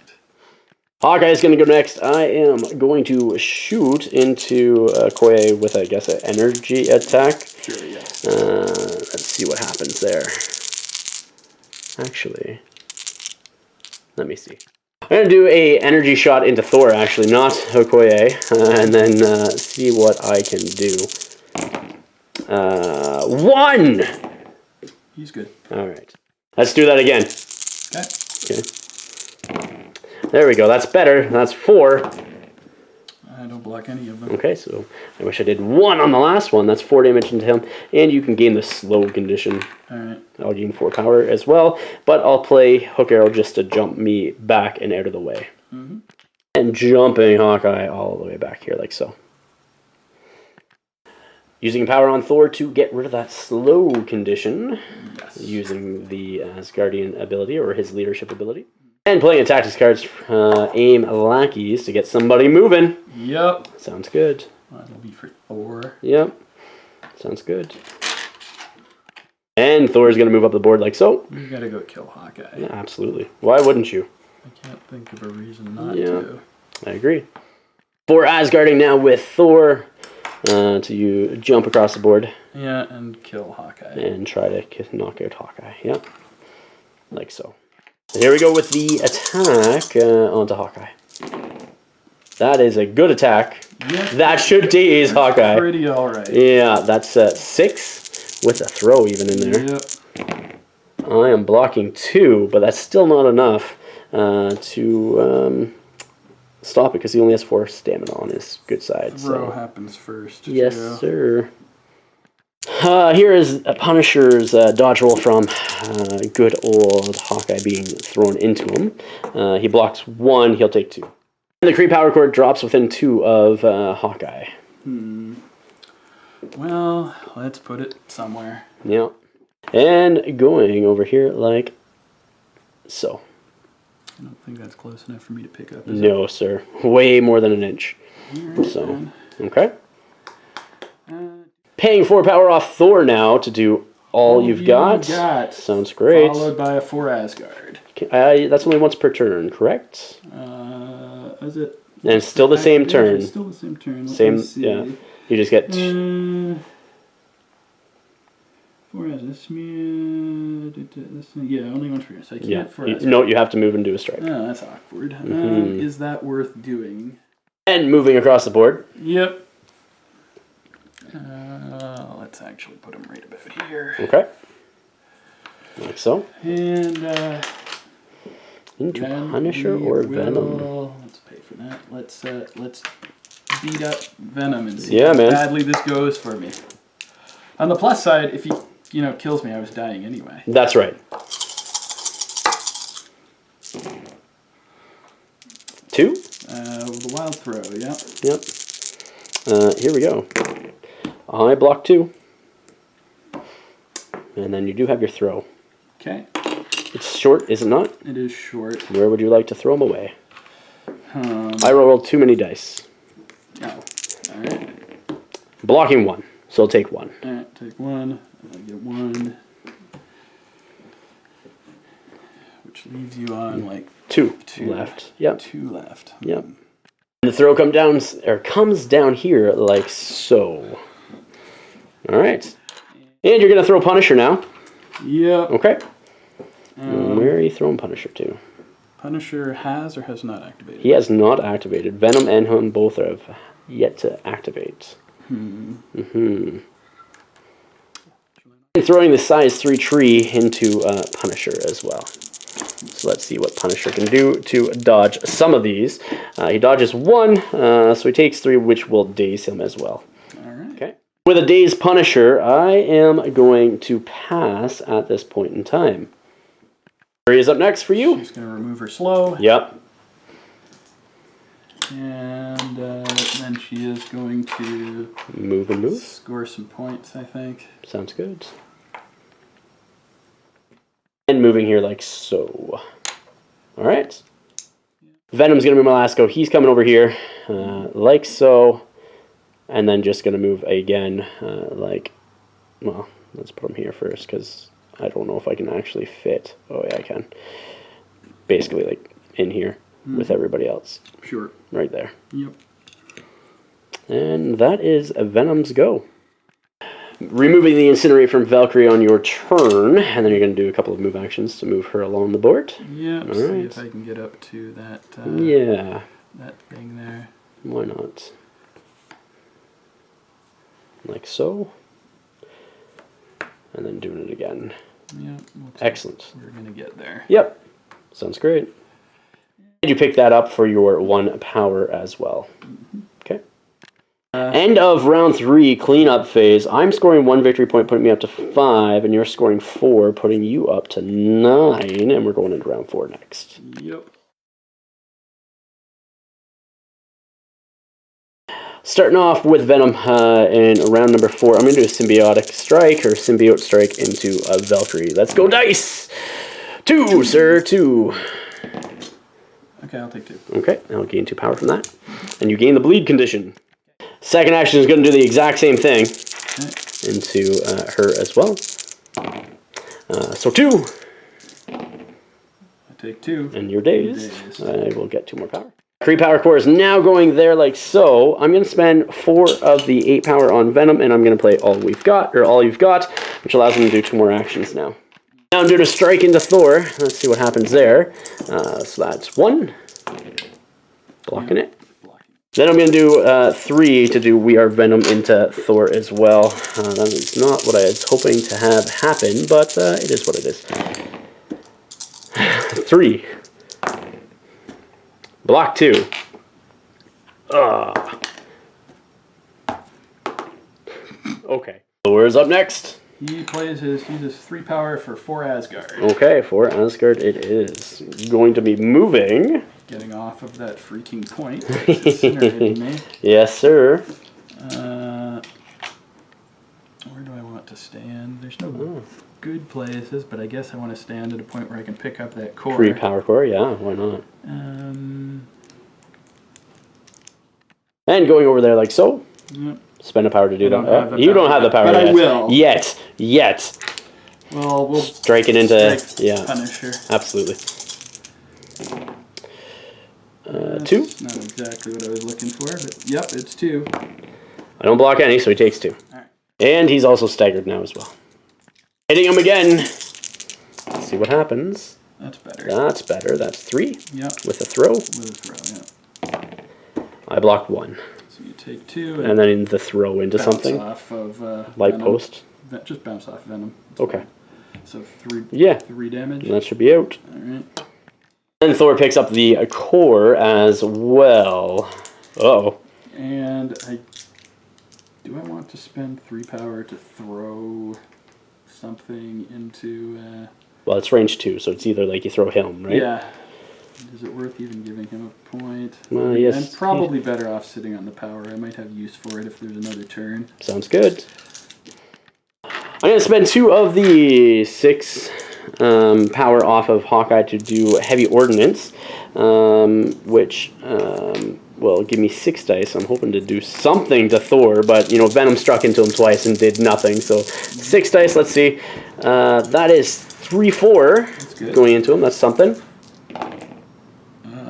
Speaker 1: Hawkeye's going to go next. I am going to shoot into Koye with, I guess, an energy attack.
Speaker 2: Sure, yes.
Speaker 1: Let's see what happens there. Actually, let me see. I'm going to do a energy shot into Thor, actually, not Okoye, and then see what I can do. 1!
Speaker 2: He's good.
Speaker 1: All right. Let's do that again.
Speaker 2: Okay.
Speaker 1: There we go. That's better. That's 4.
Speaker 2: I don't block any of them.
Speaker 1: Okay, so I wish I did 1 on the last one. That's 4 damage into him. And you can gain the slow condition.
Speaker 2: Alright.
Speaker 1: I'll gain 4 power as well. But I'll play Hook Arrow just to jump me back and out of the way.
Speaker 2: Mm-hmm.
Speaker 1: And jumping Hawkeye all the way back here like so. Using power on Thor to get rid of that slow condition.
Speaker 2: Yes.
Speaker 1: Using the Asgardian ability or his leadership ability. And playing tactics cards, aim lackeys to get somebody moving.
Speaker 2: Yep.
Speaker 1: Sounds good.
Speaker 2: That'll be for Thor.
Speaker 1: Yep. Sounds good. And Thor's going to move up the board like so.
Speaker 2: You gotta go kill Hawkeye.
Speaker 1: Yeah, absolutely. Why wouldn't you?
Speaker 2: I can't think of a reason not to.
Speaker 1: I agree. For Asgarding now with Thor, to you jump across the board.
Speaker 2: Yeah, and kill Hawkeye.
Speaker 1: And try to knock out Hawkeye. Yep. Like so. And here we go with the attack onto Hawkeye. That is a good attack. Yep. That should daze Hawkeye.
Speaker 2: Pretty alright.
Speaker 1: Yeah, that's 6 with a throw even in there.
Speaker 2: Yep.
Speaker 1: I am blocking 2, but that's still not enough to stop it because he only has 4 stamina on his good side.
Speaker 2: Throw happens first.
Speaker 1: Yes, sir. Here is a Punisher's dodge roll from good old Hawkeye being thrown into him. He blocks 1, he'll take 2. And the Kree power cord drops within 2 of Hawkeye.
Speaker 2: Well, let's put it somewhere.
Speaker 1: Yeah. And going over here like so.
Speaker 2: I don't think that's close enough for me to pick up.
Speaker 1: No, sir. Way more than an inch.
Speaker 2: Right,
Speaker 1: so,
Speaker 2: man.
Speaker 1: Okay. Paying 4 power off Thor now to do all you've got. Sounds great.
Speaker 2: Followed by a 4 Asgard.
Speaker 1: That's only once per turn, correct?
Speaker 2: Is it?
Speaker 1: And it's still the same turn.
Speaker 2: It's still the same turn.
Speaker 1: Yeah. You just get...
Speaker 2: 4 Asgard. Yeah, only once per turn. So I can't 4 Asgard.
Speaker 1: No, you have to move and do a strike.
Speaker 2: Oh, that's awkward. Is that worth doing?
Speaker 1: And moving across the board.
Speaker 2: Yep. Let's actually put him right about here.
Speaker 1: Okay. Like so.
Speaker 2: And
Speaker 1: into Punisher or Venom?
Speaker 2: Let's pay for that. Let's beat up Venom and see
Speaker 1: how
Speaker 2: badly this goes for me. On the plus side, if he kills me, I was dying anyway.
Speaker 1: That's right. 2?
Speaker 2: The wild throw, yep.
Speaker 1: Yep. Here we go. I block 2. And then you do have your throw.
Speaker 2: Okay.
Speaker 1: It's short, is it not?
Speaker 2: It is short.
Speaker 1: Where would you like to throw them away? I rolled too many dice.
Speaker 2: Oh, alright.
Speaker 1: Blocking 1, so I'll take 1.
Speaker 2: Alright, take 1. I get 1. Which leaves you on like
Speaker 1: 2 left. Yep.
Speaker 2: 2 left.
Speaker 1: Yep. And the throw comes down here like so. Alright. And you're gonna throw Punisher now.
Speaker 2: Yep.
Speaker 1: Okay. Where are you throwing Punisher to?
Speaker 2: Punisher has or has not activated?
Speaker 1: He has not activated. Venom and him both have yet to activate. Throwing the size 3 tree into Punisher as well. So let's see what Punisher can do to dodge some of these. He dodges 1, so he takes 3, which will daze him as well.
Speaker 2: Alright.
Speaker 1: Okay. With a dazed Punisher, I am going to pass at this point in time. Fury is up next for you.
Speaker 2: She's going to remove her slow.
Speaker 1: Yep.
Speaker 2: And then she is going to
Speaker 1: move.
Speaker 2: Score some points, I think.
Speaker 1: Sounds good. And moving here like so. Alright. Venom's going to be my last go. He's coming over here like so. And then just going to move again well, let's put him here first because I don't know if I can actually fit. Oh yeah, I can. Basically like in here with everybody else.
Speaker 2: Sure.
Speaker 1: Right there.
Speaker 2: Yep.
Speaker 1: And that is Venom's go. Removing the Incinerate from Valkyrie on your turn, and then you're going to do a couple of move actions to move her along the board.
Speaker 2: Yep.
Speaker 1: All
Speaker 2: see
Speaker 1: right.
Speaker 2: if I can get up to that. That thing there.
Speaker 1: Why not? Like so. And then doing it again.
Speaker 2: Yep.
Speaker 1: Excellent.
Speaker 2: We're going to get there.
Speaker 1: Yep. Sounds great. Did you pick that up for your 1 power as well? Okay. End of round 3, cleanup phase. I'm scoring 1 victory point, putting me up to 5, and you're scoring 4, putting you up to 9, and we're going into round 4 next.
Speaker 2: Yep.
Speaker 1: Starting off with Venom in round number 4, I'm going to do a symbiotic strike, or symbiote strike into Valkyrie. Let's go dice! 2, sir, 2.
Speaker 2: Okay, I'll take 2.
Speaker 1: Okay, I'll gain 2 power from that. And you gain the bleed condition. Second action is going to do the exact same thing into her as well. So 2.
Speaker 2: I Take 2.
Speaker 1: And you're dazed. I will get 2 more power. 3 power core is now going there like so. I'm going to spend 4 of the 8 power on Venom, and I'm going to play all we've got, or all you've got, which allows him to do 2 more actions now. Now I'm doing a strike into Thor. Let's see what happens there. So that's 1. Blocking it. Then I'm going to do 3 to do We Are Venom into Thor as well. That is not what I was hoping to have happen, but it is what it is. 3. Block 2. Okay. Thor's up next.
Speaker 2: He uses 3 power for 4 Asgard.
Speaker 1: Okay, for Asgard it is. Going to be moving.
Speaker 2: Getting off of that freaking point. Incinerating me.
Speaker 1: Yes, sir.
Speaker 2: Where do I want to stand? There's no good places, but I guess I want to stand at a point where I can pick up that core.
Speaker 1: 3 power core, yeah, why not? And going over there like so.
Speaker 2: Yep.
Speaker 1: Spend a power to do that. You
Speaker 2: power
Speaker 1: don't have the power
Speaker 2: but
Speaker 1: yet.
Speaker 2: I will.
Speaker 1: Yet.
Speaker 2: Well, we'll
Speaker 1: strike it into
Speaker 2: Punisher.
Speaker 1: Absolutely. 2.
Speaker 2: Not exactly what I was looking for, but yep, it's 2.
Speaker 1: I don't block any, so he takes 2.
Speaker 2: All right.
Speaker 1: And he's also staggered now as well. Hitting him again. Let's see what happens.
Speaker 2: That's better.
Speaker 1: That's better. That's 3.
Speaker 2: Yep.
Speaker 1: With a throw.
Speaker 2: With a throw, yeah.
Speaker 1: I block 1.
Speaker 2: So you take 2.
Speaker 1: And then the throw into
Speaker 2: bounce
Speaker 1: something.
Speaker 2: Off of
Speaker 1: light
Speaker 2: Venom.
Speaker 1: post.
Speaker 2: Just bounce off Venom.
Speaker 1: Okay.
Speaker 2: So 3.
Speaker 1: Yeah.
Speaker 2: 3 damage.
Speaker 1: That should be out.
Speaker 2: All right.
Speaker 1: Then Thor picks up the core as well. Uh-oh.
Speaker 2: And do I want to spend 3 power to throw something into...
Speaker 1: Well, it's range 2, so it's either like you throw him, right?
Speaker 2: Yeah. Is it worth even giving him a point?
Speaker 1: Well, yes.
Speaker 2: I'm probably better off sitting on the power. I might have use for it if there's another turn.
Speaker 1: Sounds good. I'm going to spend 2 of the 6 power off of Hawkeye to do heavy ordnance, which will give me 6 dice. I'm hoping to do something to Thor, but you know, Venom struck into him twice and did nothing. So 6 dice. Let's see. That is 3/4 going into him. That's something.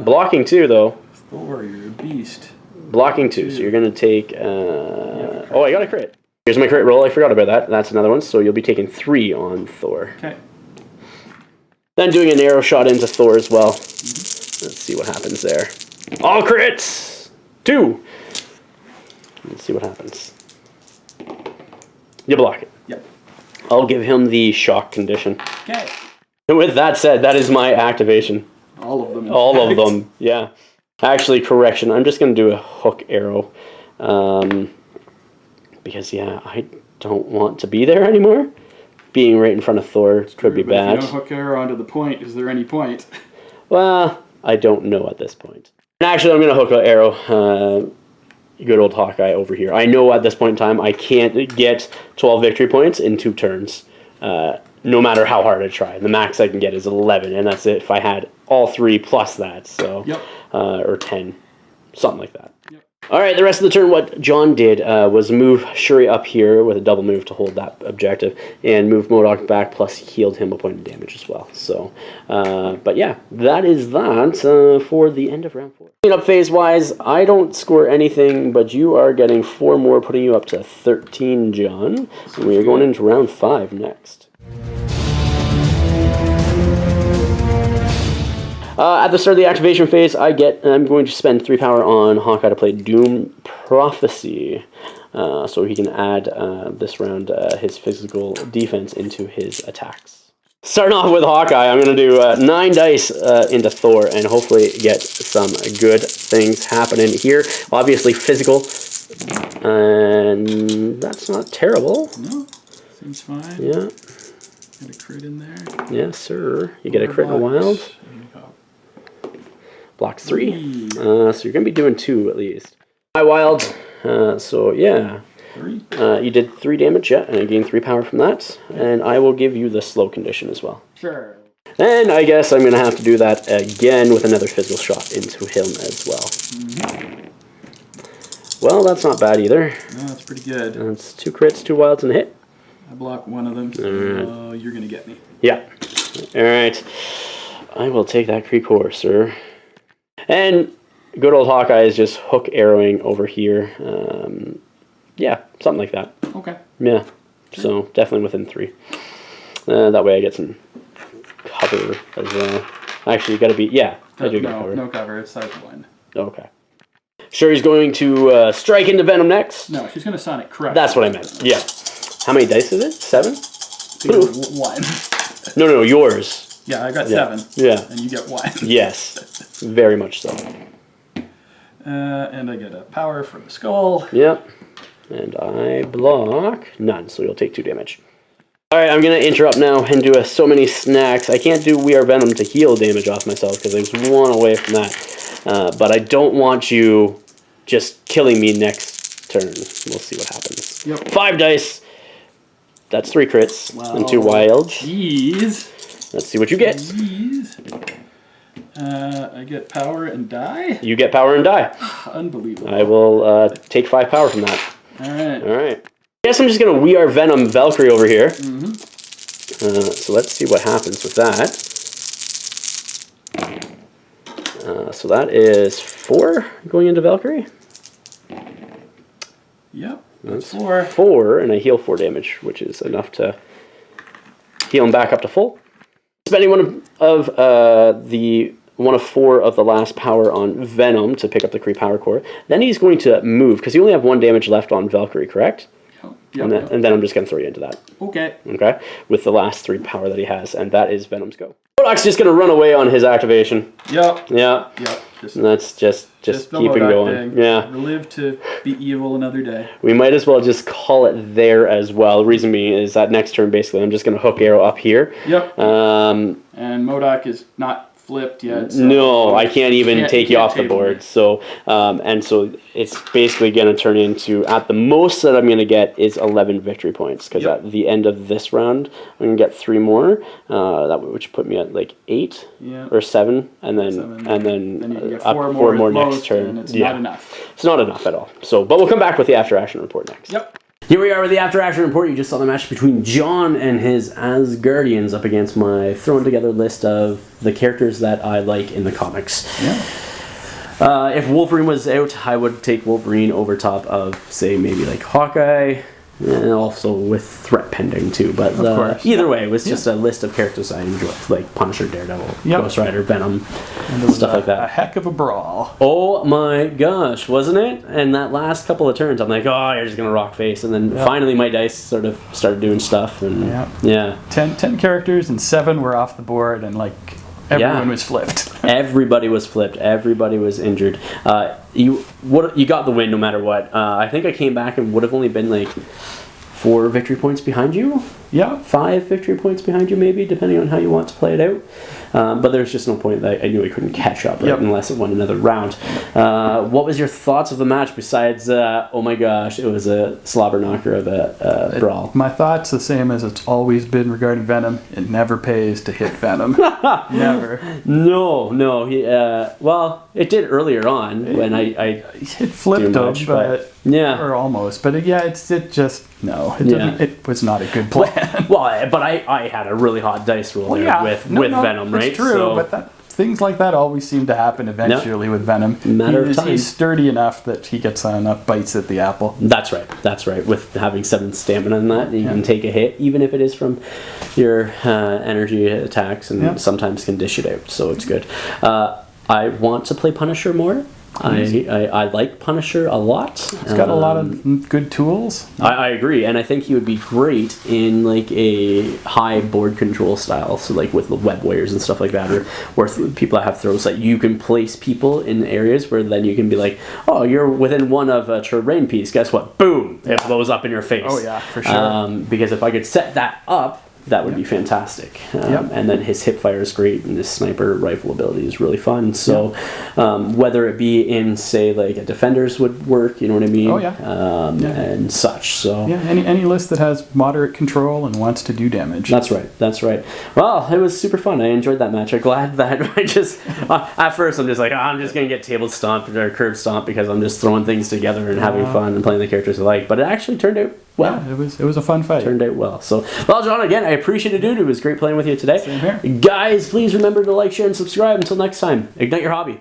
Speaker 1: Blocking 2 though.
Speaker 2: Thor, you're a beast.
Speaker 1: Blocking 2. So you're going to take. Oh, I got a crit. Here's my crit roll. I forgot about that. That's another one. So you'll be taking 3 on Thor.
Speaker 2: Okay.
Speaker 1: Then doing an arrow shot into Thor as well. Let's see what happens there. All crits! 2! Let's see what happens. You block it.
Speaker 2: Yep.
Speaker 1: I'll give him the shock condition.
Speaker 2: Okay.
Speaker 1: And with that said, that is my activation.
Speaker 2: All of them.
Speaker 1: All of them, yeah. Actually, correction. I'm just going to do a hook arrow. Because, yeah, I don't want to be there anymore. Being right in front of Thor could be bad.
Speaker 2: If you don't hook arrow onto the point, is there any point?
Speaker 1: Well, I don't know at this point. And actually, I'm going to hook an arrow. Good old Hawkeye over here. I know at this point in time I can't get 12 victory points in 2 turns. No matter how hard I try. The max I can get is 11, and that's it if I had all 3 plus that. So,
Speaker 2: yep.
Speaker 1: Or 10. Something like that.
Speaker 2: Yep.
Speaker 1: Alright, the rest of the turn, what John did was move Shuri up here with a double move to hold that objective, and move MODOK back, plus healed him a point of damage as well. So, but yeah, that is that for the end of round 4. Cleanup phase-wise, I don't score anything, but you are getting 4 more, putting you up to 13, John. And we are going into round 5 next. At the start of the activation phase, I'm going to spend 3 power on Hawkeye to play Doom Prophecy, so he can add this round his physical defense into his attacks. Starting off with Hawkeye, I'm going to do 9 dice into Thor and hopefully get some good things happening here. Obviously physical, and that's not terrible.
Speaker 2: No, seems fine.
Speaker 1: Yeah.
Speaker 2: Got a crit in there.
Speaker 1: Yes, sir. You get a crit in a wild. Blocks 3. So you're going to be doing 2 at least. My wild, so yeah.
Speaker 2: 3?
Speaker 1: You did 3 damage, yeah, and I gained 3 power from that. And I will give you the slow condition as well.
Speaker 2: Sure.
Speaker 1: And I guess I'm going to have to do that again with another physical shot into him as well. Well, that's not bad either.
Speaker 2: No, that's pretty good.
Speaker 1: That's 2 crits, 2 wilds, and a hit.
Speaker 2: I block one of them, so you're going to get me.
Speaker 1: Yeah. Alright. I will take that creep horror, sir. And good old Hawkeye is just hook arrowing over here. Yeah, something like that.
Speaker 2: Okay.
Speaker 1: Yeah, so definitely within 3. That way I get some cover as well. Actually, you gotta be, yeah, I do get cover.
Speaker 2: No cover, it's side one.
Speaker 1: Okay. Sherry's going to strike into Venom next.
Speaker 2: No, she's going to Sonic Crush.
Speaker 1: That's what I meant, yeah. How many dice is it? 7?
Speaker 2: One.
Speaker 1: No, yours.
Speaker 2: Yeah, I got 7.
Speaker 1: Yeah.
Speaker 2: And you get 1.
Speaker 1: Yes, very much so.
Speaker 2: And I get a power for the skull.
Speaker 1: Yep. And I block none, so you'll take 2 damage. Alright, I'm going to interrupt now and do so many snacks. I can't do We Are Venom to heal damage off myself because I was 1 away from that. But I don't want you just killing me next turn. We'll see what happens.
Speaker 2: Yep.
Speaker 1: 5 dice. That's 3 crits and 2 wilds.
Speaker 2: Jeez.
Speaker 1: Let's see what you get.
Speaker 2: Jeez. I get power and die?
Speaker 1: You get power and die.
Speaker 2: Unbelievable.
Speaker 1: I will take 5 power from that. Alright. I guess I'm just going to We Are Venom Valkyrie over here. So let's see what happens with that. So that is 4 going into Valkyrie.
Speaker 2: Yep,
Speaker 1: that's
Speaker 2: 4.
Speaker 1: 4, and I heal 4 damage, which is enough to heal him back up to full. Spending one of 4 of the last power on Venom to pick up the Kree Power Core. Then he's going to move, because you only have 1 damage left on Valkyrie, correct?
Speaker 2: Yep.
Speaker 1: And then I'm just going to throw you into that.
Speaker 2: Okay.
Speaker 1: Okay? With the last 3 power that he has, and that is Venom's go. Modoc's just going to run away on his activation.
Speaker 2: Yep.
Speaker 1: Yeah.
Speaker 2: Yep.
Speaker 1: That's just keep it going.
Speaker 2: Thing.
Speaker 1: Yeah.
Speaker 2: Live to be evil another day.
Speaker 1: We might as well just call it there as well. The reason being is that next turn, basically, I'm just going to hook arrow up here.
Speaker 2: Yep.
Speaker 1: And
Speaker 2: MODOK is not flipped yet. So
Speaker 1: no, I can't even take you off the board. So, and so it's basically going to turn into, at the most that I'm going to get is 11 victory points. Because at the end of this round, I'm going to get 3 more. Which put me at like 8 or 7. And then
Speaker 2: you get
Speaker 1: up 4 more next turn.
Speaker 2: And it's not enough.
Speaker 1: It's not enough at all. So, but we'll come back with the after action report next.
Speaker 2: Yep.
Speaker 1: Here we are with the after action report. You just saw the match between John and his Asgardians up against my thrown together list of the characters that I like in the comics.
Speaker 2: Yeah.
Speaker 1: If Wolverine was out, I would take Wolverine over top of, say, maybe like Hawkeye, and also with threat pending too. But either way, it was just a list of characters I enjoyed, like Punisher, Daredevil, Ghost Rider, Venom, stuff like that.
Speaker 2: A heck of a brawl.
Speaker 1: Oh my gosh, wasn't it? And that last couple of turns, I'm like, oh, you're just gonna rock face, and then finally my dice sort of started doing stuff, and
Speaker 2: 10 characters and 7 were off the board, and like everyone was flipped.
Speaker 1: Everybody was flipped. Everybody was injured. You got the win no matter what. I think I came back and would have only been like 4 victory points behind you.
Speaker 2: Yeah.
Speaker 1: 5 victory points behind you, maybe, depending on how you want to play it out. But there's just no point that I knew I couldn't catch up unless it won another round. What was your thoughts of the match besides, oh my gosh, it was a slobber knocker of a brawl?
Speaker 2: My thoughts the same as it's always been regarding Venom. It never pays to hit Venom. Never.
Speaker 1: No. Well, it did earlier on when I
Speaker 2: it flipped him, but or almost. But it was not a good plan.
Speaker 1: But I had a really hot dice roll with Venom, right?
Speaker 2: It's true, but things like that always seem to happen eventually with Venom.
Speaker 1: Matter of time.
Speaker 2: He's sturdy enough that he gets enough bites at the apple.
Speaker 1: That's right. With having 7 stamina in that, you can take a hit, even if it is from your energy attacks, and sometimes can dish it out, so it's good. I want to play Punisher more. I like Punisher a lot.
Speaker 2: He's got a lot of good tools.
Speaker 1: I agree, and I think he would be great in like a high board control style, so like with the web warriors and stuff like that, or people that have throws that you can place people in areas where then you can be like, oh, you're within 1 of a terrain piece. Guess what? Boom! It blows up in your face.
Speaker 2: Oh yeah, for sure.
Speaker 1: Because if I could set that up, that would be fantastic. And then his hip fire is great, and his sniper rifle ability is really fun. So whether it be in, say, like a Defenders would work, you know what I mean? And such. So
Speaker 2: any list that has moderate control and wants to do damage.
Speaker 1: That's right. Well, it was super fun. I enjoyed that match. I'm glad that I just at first I'm just like, I'm just gonna get table stomped or curb stomped because I'm just throwing things together and having fun and playing the characters I like. But it actually turned out well.
Speaker 2: Yeah, it was a fun fight.
Speaker 1: Turned out well. So, well, John, again, I appreciate it, dude. It was great playing with you today.
Speaker 2: Same here.
Speaker 1: Guys, please remember to like, share, and subscribe. Until next time, ignite your hobby.